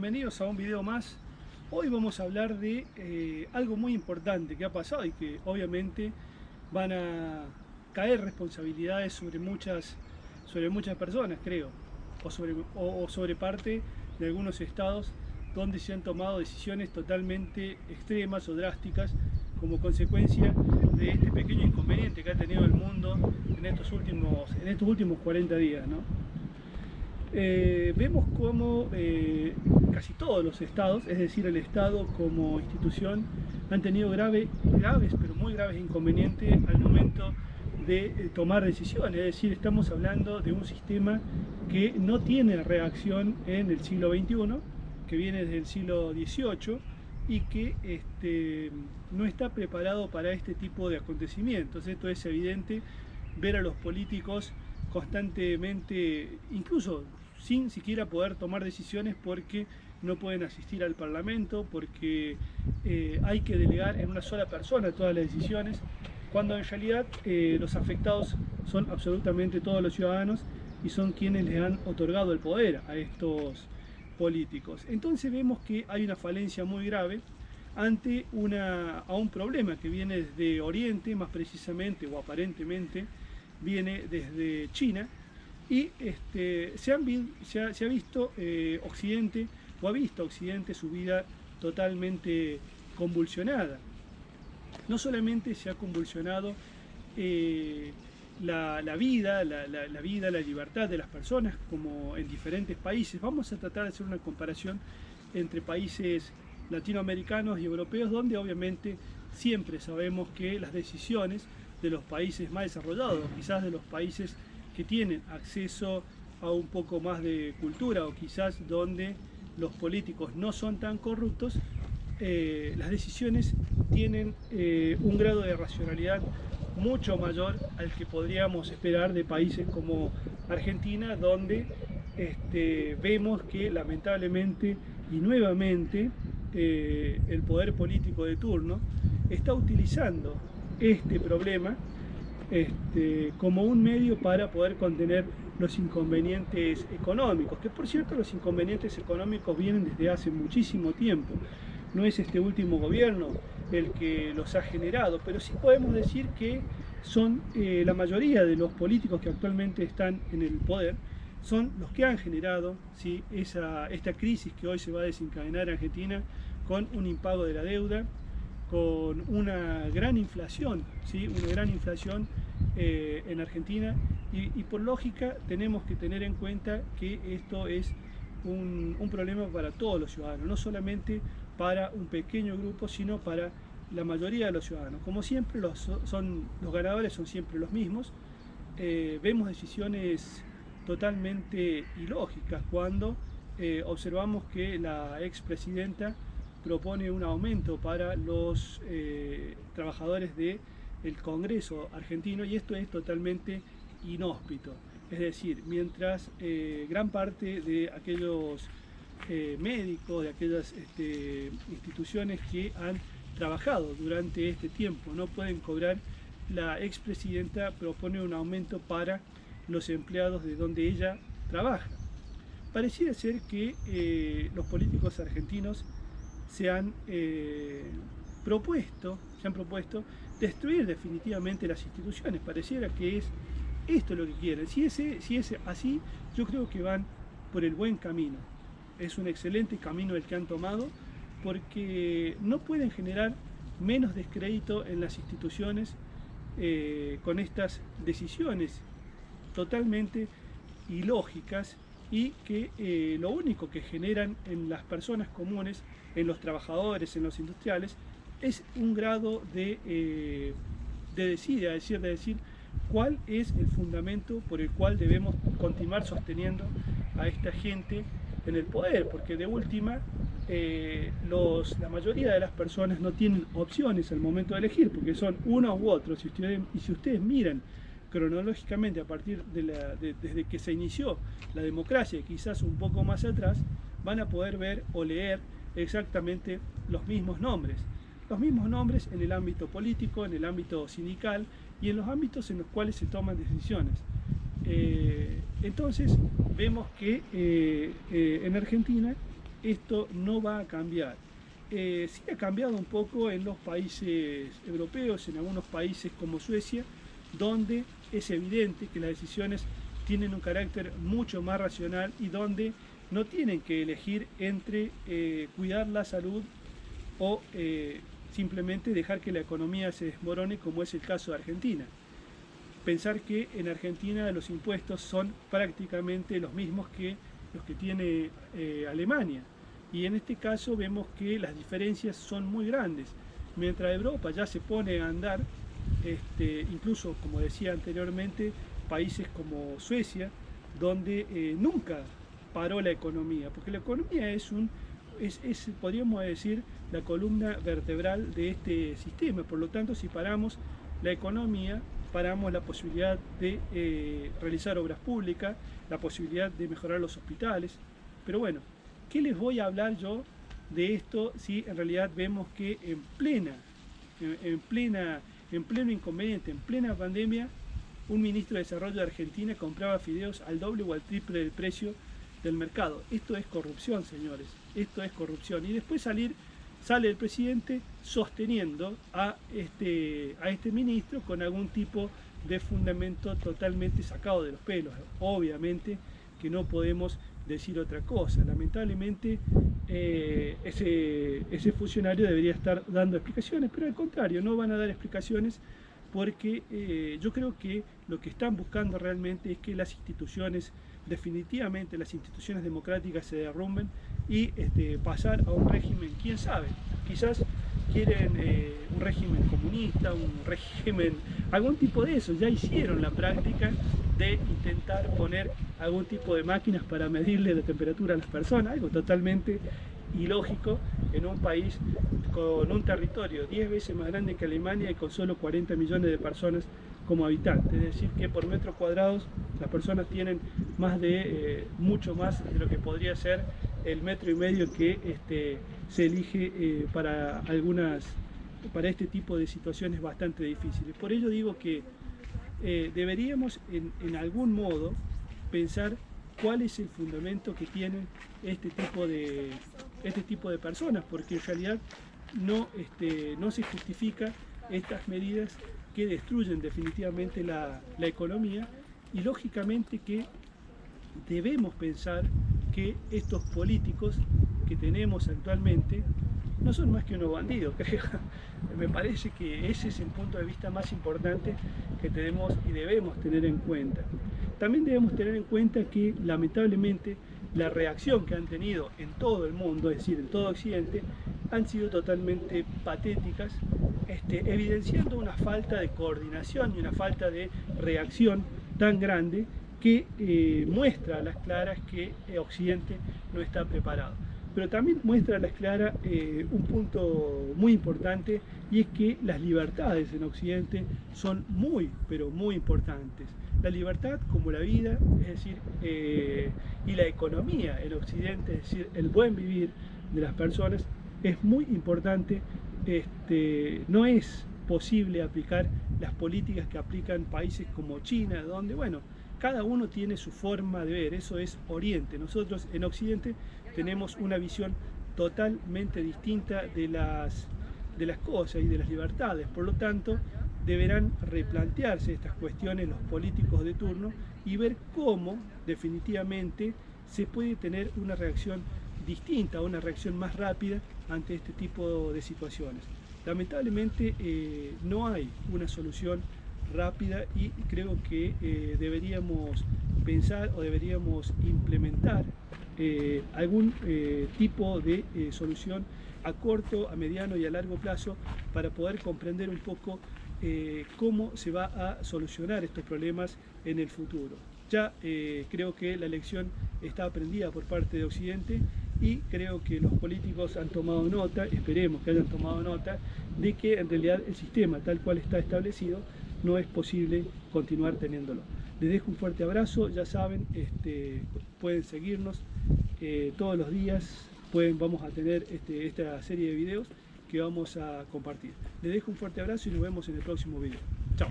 Bienvenidos a un video más. Hoy vamos a hablar de algo muy importante que ha pasado y que obviamente van a caer responsabilidades sobre muchas personas, creo, o sobre parte de algunos estados donde se han tomado decisiones totalmente extremas o drásticas como consecuencia de este pequeño inconveniente que ha tenido el mundo en estos últimos 40 días, ¿no? Vemos cómo casi todos los estados, es decir, el Estado como institución, han tenido graves, pero muy graves inconvenientes al momento de tomar decisiones. Es decir, estamos hablando de un sistema que no tiene reacción en el siglo XXI, que viene desde el siglo XVIII y que no está preparado para este tipo de acontecimientos. Esto es evidente, ver a los políticos constantemente, incluso sin siquiera poder tomar decisiones porque no pueden asistir al Parlamento, porque hay que delegar en una sola persona todas las decisiones, cuando en realidad los afectados son absolutamente todos los ciudadanos y son quienes les han otorgado el poder a estos políticos. Entonces vemos que hay una falencia muy grave ante a un problema que viene desde Oriente, más precisamente o aparentemente viene desde China, y se ha visto Occidente, o ha visto Occidente su vida totalmente convulsionada. No solamente se ha convulsionado la vida, la libertad de las personas, como en diferentes países. Vamos a tratar de hacer una comparación entre países latinoamericanos y europeos, donde obviamente siempre sabemos que las decisiones de los países más desarrollados, quizás de los países que tienen acceso a un poco más de cultura, o quizás donde los políticos no son tan corruptos, las decisiones tienen un grado de racionalidad mucho mayor al que podríamos esperar de países como Argentina, donde vemos que lamentablemente y nuevamente el poder político de turno está utilizando este problema como un medio para poder contener los inconvenientes económicos, que por cierto los inconvenientes económicos vienen desde hace muchísimo tiempo. No es este último gobierno el que los ha generado, pero sí podemos decir que son la mayoría de los políticos que actualmente están en el poder, son los que han generado, ¿sí?, esta crisis que hoy se va a desencadenar en Argentina, con un impago de la deuda, con una gran inflación, ¿sí?, una gran inflación en Argentina, y por lógica tenemos que tener en cuenta que esto es un problema para todos los ciudadanos, no solamente para un pequeño grupo, sino para la mayoría de los ciudadanos. Como siempre, los ganadores son siempre los mismos. Vemos decisiones totalmente ilógicas cuando observamos que la expresidenta propone un aumento para los trabajadores del Congreso argentino, y esto es totalmente inhóspito. Es decir, mientras gran parte de aquellos médicos, de aquellas instituciones que han trabajado durante este tiempo no pueden cobrar, la expresidenta propone un aumento para los empleados de donde ella trabaja. Pareciera ser que los políticos argentinos se han propuesto destruir definitivamente las instituciones. Pareciera que es esto lo que quieren. Si es así, yo creo que van por el buen camino. Es un excelente camino el que han tomado, porque no pueden generar menos descrédito en las instituciones con estas decisiones totalmente ilógicas, y que lo único que generan en las personas comunes, en los trabajadores, en los industriales, es un grado de decir cuál es el fundamento por el cual debemos continuar sosteniendo a esta gente en el poder, porque de última la mayoría de las personas no tienen opciones al momento de elegir, porque son uno u otro. Si ustedes miran cronológicamente a partir desde que se inició la democracia, quizás un poco más atrás, van a poder ver o leer exactamente los mismos nombres en el ámbito político, en el ámbito sindical y en los ámbitos en los cuales se toman decisiones. Entonces vemos que en Argentina esto no va a cambiar. Sí ha cambiado un poco en los países europeos, en algunos países como Suecia, donde es evidente que las decisiones tienen un carácter mucho más racional y donde no tienen que elegir entre cuidar la salud o simplemente dejar que la economía se desmorone, como es el caso de Argentina. Pensar que en Argentina los impuestos son prácticamente los mismos que los que tiene Alemania. Y en este caso vemos que las diferencias son muy grandes. Mientras Europa ya se pone a andar, incluso como decía anteriormente, países como Suecia, donde nunca paró la economía, porque la economía es podríamos decir, la columna vertebral de este sistema. Por lo tanto, si paramos la economía, paramos la posibilidad de realizar obras públicas, la posibilidad de mejorar los hospitales. Pero bueno, ¿qué les voy a hablar yo de esto si en realidad vemos que en pleno inconveniente, en plena pandemia, un ministro de Desarrollo de Argentina compraba fideos al doble o al triple del precio del mercado? Esto es corrupción, señores, esto es corrupción. Y después sale el presidente sosteniendo a este ministro con algún tipo de fundamento totalmente sacado de los pelos. Obviamente que no podemos decir otra cosa. Lamentablemente ese funcionario debería estar dando explicaciones, pero al contrario, no van a dar explicaciones porque yo creo que lo que están buscando realmente es que las instituciones, definitivamente las instituciones democráticas se derrumben y pasar a un régimen, quién sabe, quizás quieren un régimen comunista, un régimen, algún tipo de eso. Ya hicieron la práctica de intentar poner algún tipo de máquinas para medirle la temperatura a las personas, algo totalmente ilógico en un país con un territorio 10 veces más grande que Alemania y con solo 40 millones de personas como habitantes. Es decir, que por metros cuadrados las personas tienen mucho más de lo que podría ser el 1,5 metros que se elige para este tipo de situaciones bastante difíciles. Por ello digo que deberíamos en algún modo pensar cuál es el fundamento que tienen este tipo de personas, porque en realidad no se justifica estas medidas que destruyen definitivamente la economía, y lógicamente que debemos pensar que estos políticos que tenemos actualmente no son más que unos bandidos, creo. Me parece que ese es el punto de vista más importante que tenemos y debemos tener en cuenta. También debemos tener en cuenta que lamentablemente la reacción que han tenido en todo el mundo, es decir, en todo Occidente, han sido totalmente patéticas, evidenciando una falta de coordinación y una falta de reacción tan grande que muestra a las claras que Occidente no está preparado. Pero también muestra a las claras un punto muy importante, y es que las libertades en Occidente son muy, pero muy importantes. La libertad como la vida, es decir, y la economía en Occidente, es decir, el buen vivir de las personas, es muy importante. No es posible aplicar las políticas que aplican países como China, donde, bueno, cada uno tiene su forma de ver, eso es Oriente. Nosotros en Occidente tenemos una visión totalmente distinta de las cosas y de las libertades. Por lo tanto, deberán replantearse estas cuestiones los políticos de turno y ver cómo definitivamente se puede tener una reacción distinta, una reacción más rápida ante este tipo de situaciones. Lamentablemente no hay una solución rápida, y creo que deberíamos pensar o deberíamos implementar algún tipo de solución a corto, a mediano y a largo plazo para poder comprender un poco cómo se va a solucionar estos problemas en el futuro. Ya creo que la lección está aprendida por parte de Occidente, y creo que los políticos han tomado nota, esperemos que hayan tomado nota, de que en realidad el sistema tal cual está establecido no es posible continuar teniéndolo. Les dejo un fuerte abrazo, ya saben, pueden seguirnos todos los días, vamos a tener esta serie de videos que vamos a compartir. Les dejo un fuerte abrazo y nos vemos en el próximo video. Chao.